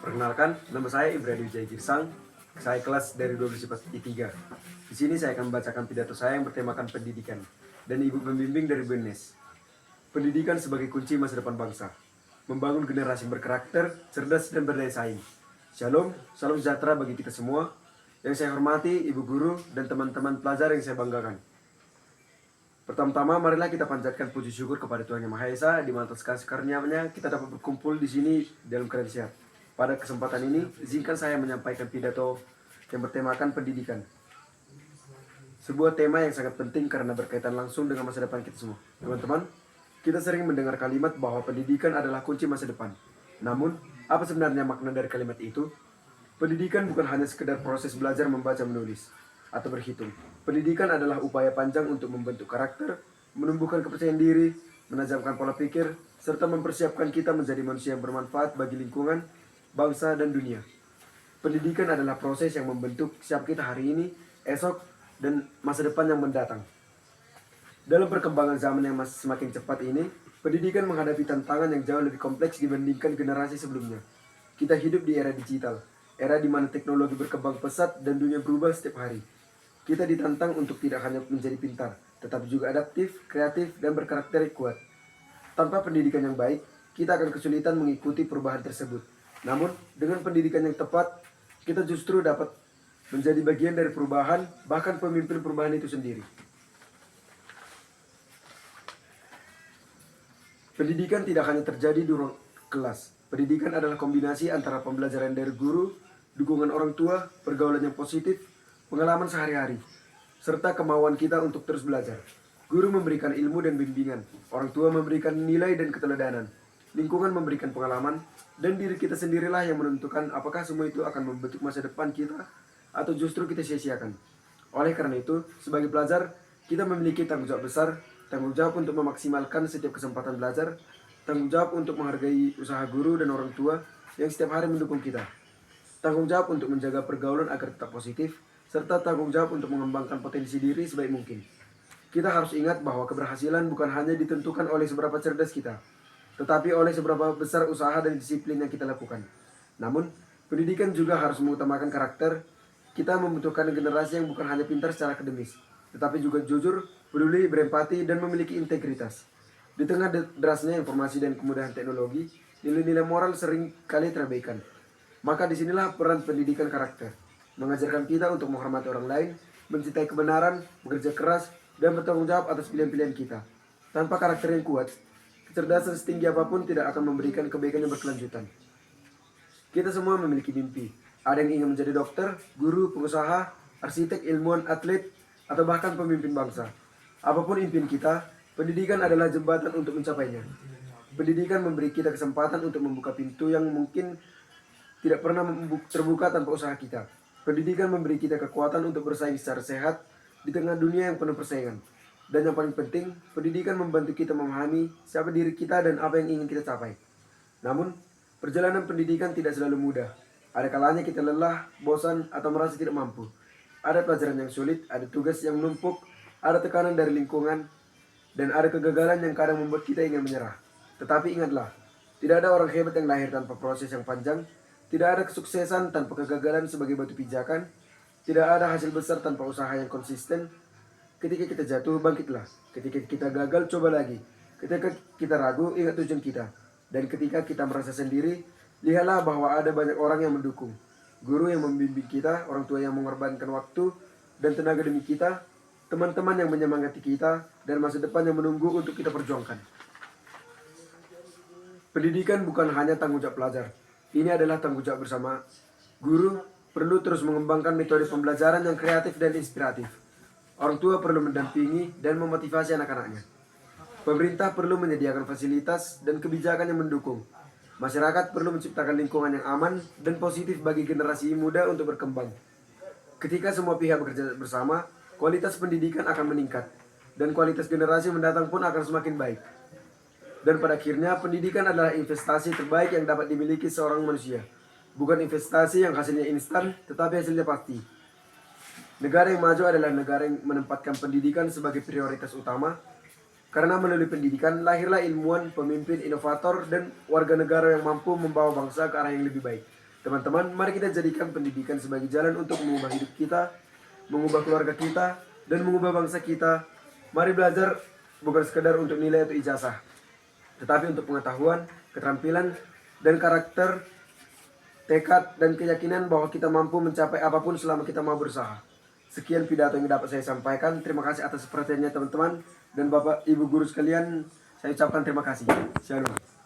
Perkenalkan, nama saya Ibrahim Wijaya Girsang. Saya kelas dari 12 IPA I3. Di sini saya akan membacakan pidato saya yang bertemakan pendidikan dan ibu pembimbing dari BENES. Pendidikan sebagai kunci masa depan bangsa. Membangun generasi berkarakter, cerdas, dan berdaya saing. Shalom, salam sejahtera bagi kita semua. Yang saya hormati, ibu guru, dan teman-teman pelajar yang saya banggakan. Pertama-tama, marilah kita panjatkan puji syukur kepada Tuhan Yang Maha Esa, di mana atas kasih karunia-Nya kita dapat berkumpul di sini dalam keadaan sehat. Pada kesempatan ini, izinkan saya menyampaikan pidato yang bertemakan pendidikan. Sebuah tema yang sangat penting karena berkaitan langsung dengan masa depan kita semua. Teman-teman, kita sering mendengar kalimat bahwa pendidikan adalah kunci masa depan. Namun, apa sebenarnya makna dari kalimat itu? Pendidikan bukan hanya sekedar proses belajar membaca menulis atau berhitung. Pendidikan adalah upaya panjang untuk membentuk karakter, menumbuhkan kepercayaan diri, menajamkan pola pikir, serta mempersiapkan kita menjadi manusia yang bermanfaat bagi lingkungan, bangsa, dan dunia. Pendidikan adalah proses yang membentuk siapa kita hari ini, esok, dan masa depan yang mendatang. Dalam perkembangan zaman yang semakin cepat ini, pendidikan menghadapi tantangan yang jauh lebih kompleks dibandingkan generasi sebelumnya. Kita hidup di era digital, era di mana teknologi berkembang pesat dan dunia berubah setiap hari. Kita ditantang untuk tidak hanya menjadi pintar, tetapi juga adaptif, kreatif, dan berkarakter yang kuat. Tanpa pendidikan yang baik, kita akan kesulitan mengikuti perubahan tersebut. Namun, dengan pendidikan yang tepat, kita justru dapat menjadi bagian dari perubahan, bahkan pemimpin perubahan itu sendiri. Pendidikan tidak hanya terjadi di ruang kelas. Pendidikan adalah kombinasi antara pembelajaran dari guru, dukungan orang tua, pergaulan yang positif, pengalaman sehari-hari, serta kemauan kita untuk terus belajar. Guru memberikan ilmu dan bimbingan, orang tua memberikan nilai dan keteladanan, lingkungan memberikan pengalaman, dan diri kita sendirilah yang menentukan apakah semua itu akan membentuk masa depan kita atau justru kita sia-siakan. Oleh karena itu, sebagai pelajar, kita memiliki tanggung jawab besar, tanggung jawab untuk memaksimalkan setiap kesempatan belajar, tanggung jawab untuk menghargai usaha guru dan orang tua yang setiap hari mendukung kita, tanggung jawab untuk menjaga pergaulan agar tetap positif, serta tanggung jawab untuk mengembangkan potensi diri sebaik mungkin. Kita harus ingat bahwa keberhasilan bukan hanya ditentukan oleh seberapa cerdas kita, tetapi oleh seberapa besar usaha dan disiplin yang kita lakukan. Namun, pendidikan juga harus mengutamakan karakter. Kita membutuhkan generasi yang bukan hanya pintar secara akademis, tetapi juga jujur, peduli, berempati, dan memiliki integritas. Di tengah derasnya informasi dan kemudahan teknologi, nilai-nilai moral sering kali terabaikan. Maka disinilah peran pendidikan karakter, mengajarkan kita untuk menghormati orang lain, mencintai kebenaran, bekerja keras, dan bertanggung jawab atas pilihan-pilihan kita. Tanpa karakter yang kuat, kecerdasan setinggi apapun tidak akan memberikan kebaikan yang berkelanjutan. Kita semua memiliki mimpi. Ada yang ingin menjadi dokter, guru, pengusaha, arsitek, ilmuwan, atlet, atau bahkan pemimpin bangsa. Apapun impian kita, pendidikan adalah jembatan untuk mencapainya. Pendidikan memberi kita kesempatan untuk membuka pintu yang mungkin tidak pernah terbuka tanpa usaha kita. Pendidikan memberi kita kekuatan untuk bersaing secara sehat di tengah dunia yang penuh persaingan. Dan yang paling penting, pendidikan membantu kita memahami siapa diri kita dan apa yang ingin kita capai. Namun, perjalanan pendidikan tidak selalu mudah. Ada kalanya kita lelah, bosan, atau merasa tidak mampu. Ada pelajaran yang sulit, ada tugas yang menumpuk, ada tekanan dari lingkungan, dan ada kegagalan yang kadang membuat kita ingin menyerah. Tetapi ingatlah, tidak ada orang hebat yang lahir tanpa proses yang panjang, tidak ada kesuksesan tanpa kegagalan sebagai batu pijakan, tidak ada hasil besar tanpa usaha yang konsisten. Ketika kita jatuh, bangkitlah. Ketika kita gagal, coba lagi. Ketika kita ragu, ingat tujuan kita. Dan ketika kita merasa sendiri, lihatlah bahwa ada banyak orang yang mendukung. Guru yang membimbing kita, orang tua yang mengorbankan waktu dan tenaga demi kita, teman-teman yang menyemangati kita, dan masa depan yang menunggu untuk kita perjuangkan. Pendidikan bukan hanya tanggung jawab pelajar. Ini adalah tanggung jawab bersama. Guru perlu terus mengembangkan metode pembelajaran yang kreatif dan inspiratif. Orang tua perlu mendampingi dan memotivasi anak-anaknya. Pemerintah perlu menyediakan fasilitas dan kebijakan yang mendukung. Masyarakat perlu menciptakan lingkungan yang aman dan positif bagi generasi muda untuk berkembang. Ketika semua pihak bekerja bersama, kualitas pendidikan akan meningkat, dan kualitas generasi mendatang pun akan semakin baik. Dan pada akhirnya, pendidikan adalah investasi terbaik yang dapat dimiliki seorang manusia. Bukan investasi yang hasilnya instan, tetapi hasilnya pasti. Negara yang maju adalah negara yang menempatkan pendidikan sebagai prioritas utama. Karena melalui pendidikan, lahirlah ilmuwan, pemimpin, inovator, dan warga negara yang mampu membawa bangsa ke arah yang lebih baik. Teman-teman, mari kita jadikan pendidikan sebagai jalan untuk mengubah hidup kita, mengubah keluarga kita, dan mengubah bangsa kita. Mari belajar bukan sekedar untuk nilai atau ijazah, tetapi untuk pengetahuan, keterampilan, dan karakter, tekad, dan keyakinan bahwa kita mampu mencapai apapun selama kita mau berusaha. Sekian pidato yang dapat saya sampaikan. Terima kasih atas perhatiannya teman-teman. Dan Bapak Ibu guru sekalian, saya ucapkan terima kasih. Shalom.